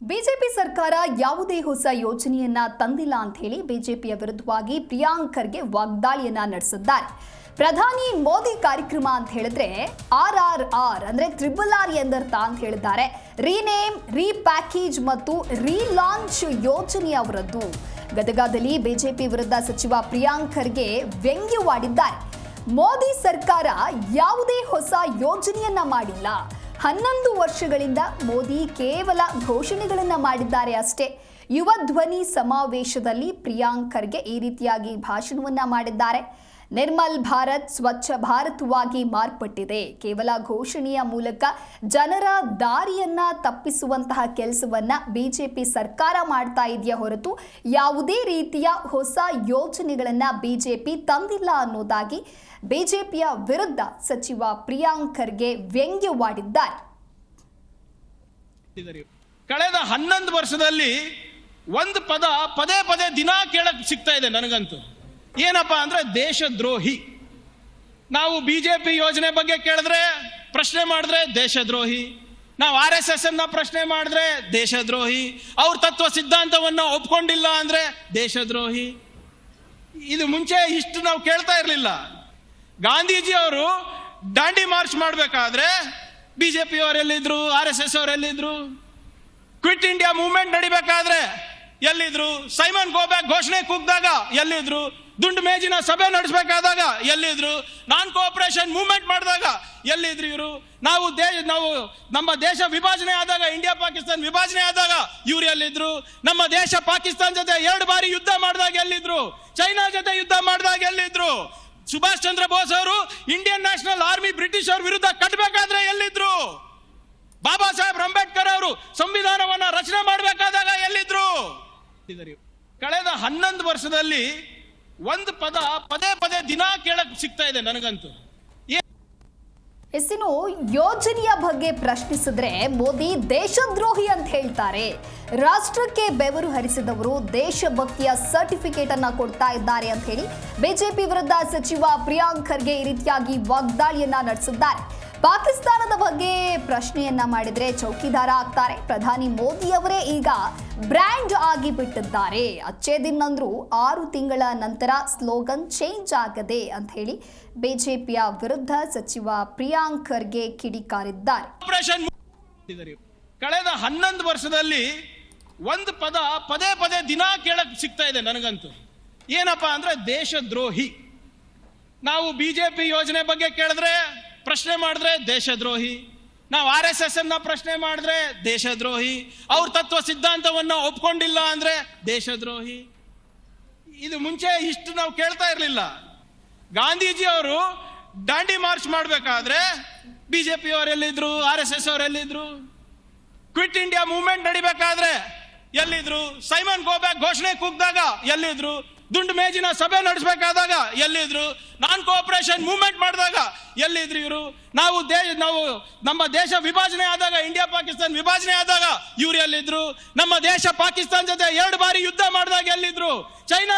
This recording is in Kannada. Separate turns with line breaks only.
ಬಿಜೆಪಿ ಸರ್ಕಾರ ಯಾವುದೇ ಹೊಸ ಯೋಜನೆಯನ್ನ ತಂದಿಲ್ಲ ಅಂತ ಹೇಳಿ ಬಿಜೆಪಿಯ ವಿರುದ್ಧವಾಗಿ ಪ್ರಿಯಾಂಕ್ ಖರ್ಗೆ ವಾಗ್ದಾಳಿಯನ್ನ ನಡೆಸಿದ್ದಾರೆ. ಪ್ರಧಾನಿ ಮೋದಿ ಕಾರ್ಯಕ್ರಮ ಅಂತ ಹೇಳಿದ್ರೆ RRR ಅಂದ್ರೆ RRR ಎಂದರ್ಥ ಅಂತ ಹೇಳಿದ್ದಾರೆ. ರೀನೇಮ್, ರೀಪ್ಯಾಕೇಜ್ ಮತ್ತು ರೀಲಾಂಚ್ ಯೋಜನೆ ಅವರದ್ದು. ಗದಗದಲ್ಲಿ ಬಿಜೆಪಿ ವಿರುದ್ಧ ಸಚಿವ ಪ್ರಿಯಾಂಕ್ ಖರ್ಗೆ ವ್ಯಂಗ್ಯವಾಡಿದ್ದಾರೆ. ಮೋದಿ ಸರ್ಕಾರ ಯಾವುದೇ ಹೊಸ ಯೋಜನೆಯನ್ನ ಮಾಡಿಲ್ಲ. 11 ವರ್ಷಗಳಿಂದ ಮೋದಿ ಕೇವಲ ಘೋಷಣೆಗಳನ್ನ ಮಾಡಿದ್ದಾರೆ ಅಷ್ಟೇ. ಯುವ ಧ್ವನಿ ಸಮಾವೇಶದಲ್ಲಿ ಪ್ರಿಯಾಂಕ್ ಖರ್ಗೆ ಈ ರೀತಿಯಾಗಿ ಭಾಷಣವನ್ನ ಮಾಡಿದ್ದಾರೆ. ನಿರ್ಮಲ್ ಭಾರತ್ ಸ್ವಚ್ಛ ಭಾರತವಾಗಿ ಮಾರ್ಪಟ್ಟಿದೆ. ಕೇವಲ ಘೋಷಣೆಯ ಮೂಲಕ ಜನರ ದಾರಿಯನ್ನ ತಪ್ಪಿಸುವಂತಹ ಕೆಲಸವನ್ನ ಬಿಜೆಪಿ ಸರ್ಕಾರ ಮಾಡ್ತಾ ಇದೆಯಾ ಹೊರತು ಯಾವುದೇ ರೀತಿಯ ಹೊಸ ಯೋಜನೆಗಳನ್ನ ಬಿಜೆಪಿ ತಂದಿಲ್ಲ ಅನ್ನೋದಾಗಿ ಬಿಜೆಪಿಯ ವಿರುದ್ಧ ಸಚಿವ ಪ್ರಿಯಾಂಕ್ ಖರ್ಗೆ ವ್ಯಂಗ್ಯವಾಡಿದ್ದಾರೆ.
ಕಳೆದ 11 ವರ್ಷದಲ್ಲಿ ಒಂದು ಪದೇ ಪದೇ ದಿನ ಕೇಳಕ್ ಸಿಗ್ತಾ ಇದೆ ನನಗಂತೂ. ಏನಪ್ಪಾ ಅಂದ್ರೆ ದೇಶದ್ರೋಹಿ. ನಾವು ಬಿಜೆಪಿ ಯೋಜನೆ ಬಗ್ಗೆ ಕೇಳಿದ್ರೆ ಪ್ರಶ್ನೆ ಮಾಡಿದ್ರೆ ದೇಶದ್ರೋಹಿ. ನಾವು RSS ಅನ್ನ ಪ್ರಶ್ನೆ ಮಾಡಿದ್ರೆ ದೇಶದ್ರೋಹಿ. ಅವ್ರ ತತ್ವ ಸಿದ್ಧಾಂತವನ್ನ ಒಪ್ಕೊಂಡಿಲ್ಲ ಅಂದ್ರೆ ದೇಶದ್ರೋಹಿ. ಇದು ಮುಂಚೆ ಇಷ್ಟು ನಾವು ಕೇಳ್ತಾ ಇರಲಿಲ್ಲ. ಗಾಂಧೀಜಿ ಅವರು ದಾಂಡಿ ಮಾರ್ಚ್ ಮಾಡಬೇಕಾದ್ರೆ ಬಿಜೆಪಿ ಅವರೆಲ್ಲಿದ್ರು, RSS ಅವರೆಲ್ಲಿದ್ರು? ಕ್ವಿಟ್ ಇಂಡಿಯಾ ಮೂವ್ಮೆಂಟ್ ನಡಿಬೇಕಾದ್ರೆ ಎಲ್ಲಿದ್ರು? ಸೈಮನ್ ಗೋಬ್ಯಾಕ್ ಘೋಷಣೆ ಕೂಗಿದಾಗ ಎಲ್ಲಿದ್ರು? ದುಂಡು ಮೇಜಿನ ಸಭೆ ನಡೆಸಬೇಕಾದಾಗ ಎಲ್ಲಿದ್ರು? ನಾನ್ ಕೋಆಪರೇಷನ್ ಮೂವ್ಮೆಂಟ್ ಮಾಡಿದಾಗ ಎಲ್ಲಿದ್ರು ಇವರು? ನಾವು ನಮ್ಮ ದೇಶ ವಿಭಜನೆ ಆದಾಗ, ಇಂಡಿಯಾ ಪಾಕಿಸ್ತಾನ ವಿಭಜನೆ ಆದಾಗ ಇವ್ರು ಎಲ್ಲಿದ್ರು? ನಮ್ಮ ದೇಶ ಪಾಕಿಸ್ತಾನ ಜೊತೆ 2 ಬಾರಿ ಯುದ್ಧ ಮಾಡಿದಾಗ ಎಲ್ಲಿದ್ರು? ಚೈನಾ ಜೊತೆ ಯುದ್ಧ ಮಾಡಿದಾಗ ಎಲ್ಲಿದ್ರು? ಸುಭಾಷ್ ಚಂದ್ರ ಬೋಸ್ ಅವರು ಇಂಡಿಯನ್ ನ್ಯಾಷನಲ್ ಆರ್ಮಿ ಬ್ರಿಟಿಷ್ ಅವ್ರ ವಿರುದ್ಧ ಕಟ್ಟಬೇಕಾದ್ರೆ ಎಲ್ಲಿದ್ರು? ಬಾಬಾ ಸಾಹೇಬ್ ಅಂಬೇಡ್ಕರ್ ಅವರು ಸಂವಿಧಾನವನ್ನ ರಚನೆ ಮಾಡಬೇಕಾದಾಗ ಎಲ್ಲಿದ್ರು? ಕಳೆದ 11 ವರ್ಷದಲ್ಲಿ ಒಂದು ಪದೇ ಪದೇ ದಿನ ಕೇಳಕ್ ಸಿಗ್ತಾ ಇದೆ ನನಗಂತೂ.
ಇನ್ನು ಯೋಜನೆಯ ಬಗ್ಗೆ ಪ್ರಶ್ನಿಸಿದ್ರೆ ಮೋದಿ ದೇಶದ್ರೋಹಿ ಅಂತ ಹೇಳ್ತಾರೆ. ರಾಷ್ಟ್ರಕ್ಕೆ ಬೆವರು ಹರಿಸಿದವರು ದೇಶಭಕ್ತಿಯ ಸರ್ಟಿಫಿಕೇಟ್ ಅನ್ನ ಕೊಡ್ತಾ ಇದ್ದಾರೆ ಅಂತ ಹೇಳಿ ಬಿಜೆಪಿ ವಿರುದ್ಧ ಸಚಿವ ಪ್ರಿಯಾಂಕ್ ಖರ್ಗೆ ಈ ರೀತಿಯಾಗಿ ವಾಗ್ದಾಳಿಯನ್ನ ನಡೆಸಿದ್ದಾರೆ. ಪಾಕಿಸ್ತಾನದ ಬಗ್ಗೆ ಪ್ರಶ್ನೆಯನ್ನ ಮಾಡಿದ್ರೆ ಚೌಕಿದಾರ ಆಗ್ತಾರೆ. ಪ್ರಧಾನಿ ಮೋದಿ ಅವರೇ ಈಗ ಬ್ರ್ಯಾಂಡ್ ಆಗಿ ಬಿಟ್ಟಿದ್ದಾರೆ. ಅಚ್ಚೇ ದಿನ್ ಅಂದ್ರು 6 ತಿಂಗಳ ನಂತರ ಸ್ಲೋಗನ್ ಚೇಂಜ್ ಆಗದೆ ಅಂತ ಹೇಳಿ ಬಿಜೆಪಿಯ ವಿರುದ್ಧ ಸಚಿವ ಪ್ರಿಯಾಂಕ್ ಖರ್ಗೆ ಕಿಡಿಕಾರಿದ್ದಾರೆ.
ಕಳೆದ 11 ವರ್ಷದಲ್ಲಿ ಒಂದು ಪದೇ ಪದೇ ದಿನ ಕೇಳಕ್ ಸಿಗ್ತಾ ಇದೆ ನನಗಂತೂ. ಏನಪ್ಪಾ ಅಂದ್ರೆ ದೇಶದ್ರೋಹಿ. ನಾವು ಬಿಜೆಪಿ ಯೋಜನೆ ಬಗ್ಗೆ ಕೇಳಿದ್ರೆ ಪ್ರಶ್ನೆ ಮಾಡಿದ್ರೆ ದೇಶದ್ರೋಹಿ. ನಾವು RSS ಅನ್ನ ಪ್ರಶ್ನೆ ಮಾಡಿದ್ರೆ ದೇಶದ್ರೋಹಿ. ಅವ್ರ ತತ್ವ ಸಿದ್ಧಾಂತವನ್ನ ಒಪ್ಕೊಂಡಿಲ್ಲ ಅಂದ್ರೆ ದೇಶದ್ರೋಹಿ. ಇದು ಮುಂಚೆ ಇಷ್ಟು ನಾವು ಕೇಳ್ತಾ ಇರಲಿಲ್ಲ. ಗಾಂಧೀಜಿ ಅವರು ದಾಂಡಿ ಮಾರ್ಚ್ ಮಾಡಬೇಕಾದ್ರೆ ಬಿಜೆಪಿ ಅವರೆಲ್ಲಿದ್ರು, RSS ಅವರೆಲ್ಲಿದ್ರು? ಕ್ವಿಟ್ ಇಂಡಿಯಾ ಮೂವ್ಮೆಂಟ್ ನಡಿಬೇಕಾದ್ರೆ ಎಲ್ಲಿದ್ರು? ಸೈಮನ್ ಗೋಬ್ಯಾಕ್ ಘೋಷಣೆ ಕೂಗಿದಾಗ ಎಲ್ಲಿದ್ರು? ದುಂಡು ಮೇಜಿನ ಸಭೆ ನಡೆಸಬೇಕಾದಾಗ ಎಲ್ಲಿದ್ರು? ನಾನ್ ಕೋಆಪರೇಷನ್ ಮೂವ್ಮೆಂಟ್ ಮಾಡಿದಾಗ ಎಲ್ಲಿದ್ರು ಇವರು? ನಾವು ನಮ್ಮ ದೇಶ ವಿಭಜನೆ ಆದಾಗ, ಇಂಡಿಯಾ ಪಾಕಿಸ್ತಾನ ವಿಭಜನೆ ಆದಾಗ ಇವ್ರು ಎಲ್ಲಿದ್ರು? ನಮ್ಮ ದೇಶ ಪಾಕಿಸ್ತಾನ ಜೊತೆ 2 ಬಾರಿ ಯುದ್ಧ ಮಾಡಿದಾಗ ಎಲ್ಲಿದ್ರು? ಚೈನಾ